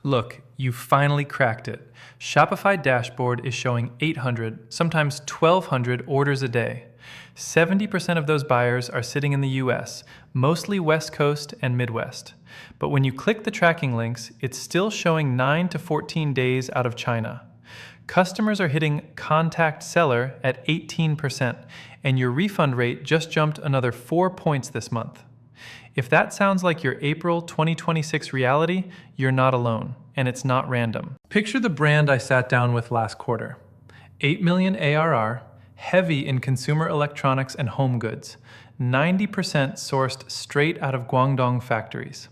Look, you finally cracked it. Shopify dashboard is showing 800, sometimes 1,200 orders a day. 70% of those buyers are sitting in the US, mostly West Coast and Midwest. But when you click the tracking links, it's still showing 9 to 14 days out of China. Customers are hitting contact seller at 18%, and your refund rate just jumped another 4 points this month. If that sounds like your April 2026 reality, you're not alone, and it's not random. Picture the brand I sat down with last quarter. 8 million ARR, heavy in consumer electronics and home goods, 90% sourced straight out of Guangdong factories.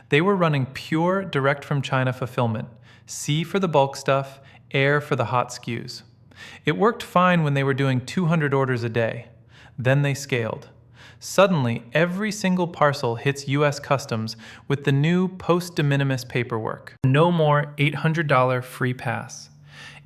They were running pure direct from China fulfillment, sea for the bulk stuff, air for the hot SKUs. It worked fine when they were doing 200 orders a day. Then they scaled. Suddenly, every single parcel hits US Customs with the new post-de minimis paperwork. No more $800 free pass.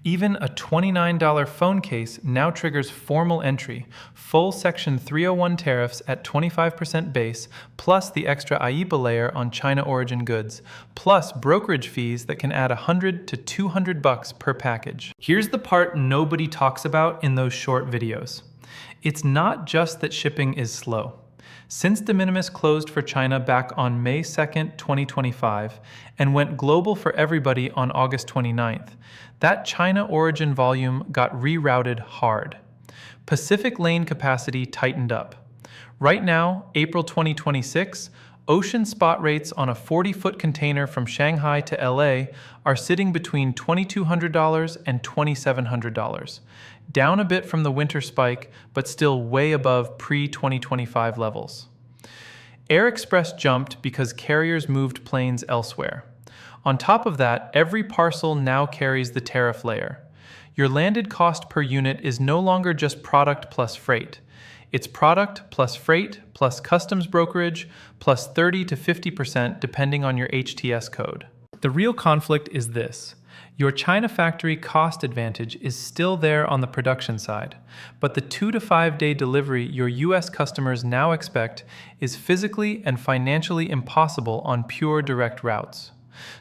Even a $29 phone case now triggers formal entry, full Section 301 tariffs at 25% base, plus the extra IEEPA layer on China origin goods, plus brokerage fees that can add $100 to $200 per package. Here's the part nobody talks about in those short videos. It's not just that shipping is slow. Since de minimis closed for China back on May 2nd, 2025, and went global for everybody on August 29th, that China origin volume got rerouted hard. Pacific lane capacity tightened up. Right now, April 2026, ocean spot rates on a 40-foot container from Shanghai to LA are sitting between $2,200 and $2,700. Down a bit from the winter spike, but still way above pre-2025 levels. Air Express jumped because carriers moved planes elsewhere. On top of that, every parcel now carries the tariff layer. Your landed cost per unit is no longer just product plus freight. It's product plus freight plus customs brokerage plus 30 to 50% depending on your HTS code. The real conflict is this. Your China factory cost advantage is still there on the production side, but the 2 to 5 day delivery your US customers now expect is physically and financially impossible on pure direct routes.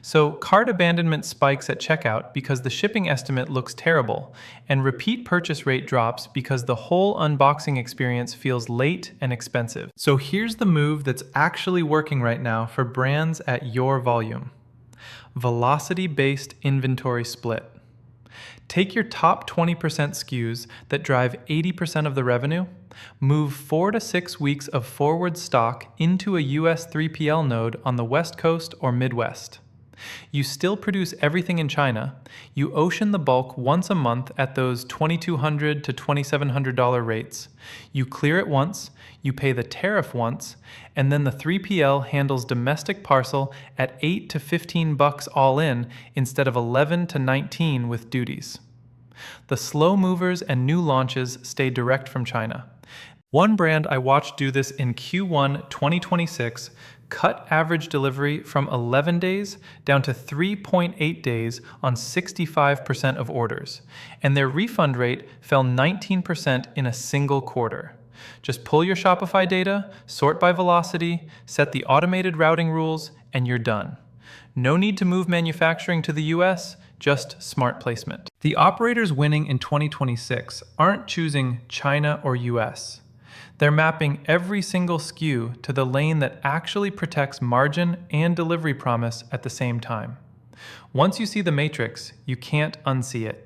So cart abandonment spikes at checkout because the shipping estimate looks terrible, and repeat purchase rate drops because the whole unboxing experience feels late and expensive. So here's the move that's actually working right now for brands at your volume. Velocity-based inventory split. Take your top 20% SKUs that drive 80% of the revenue, move 4 to 6 weeks of forward stock into a US 3PL node on the West Coast or Midwest. You still produce everything in China, you ocean the bulk once a month at those $2,200 to $2,700 rates, you clear it once, you pay the tariff once, and then the 3PL handles domestic parcel at $8 to $15 all in instead of 11 to 19 with duties. The slow movers and new launches stay direct from China. One brand I watched do this in Q1 2026 cut average delivery from 11 days down to 3.8 days on 65% of orders, and their refund rate fell 19% in a single quarter. Just pull your Shopify data, sort by velocity, set the automated routing rules, and you're done. No need to move manufacturing to the US, just smart placement. The operators winning in 2026 aren't choosing China or US. They're mapping every single SKU to the lane that actually protects margin and delivery promise at the same time. Once you see the matrix, you can't unsee it.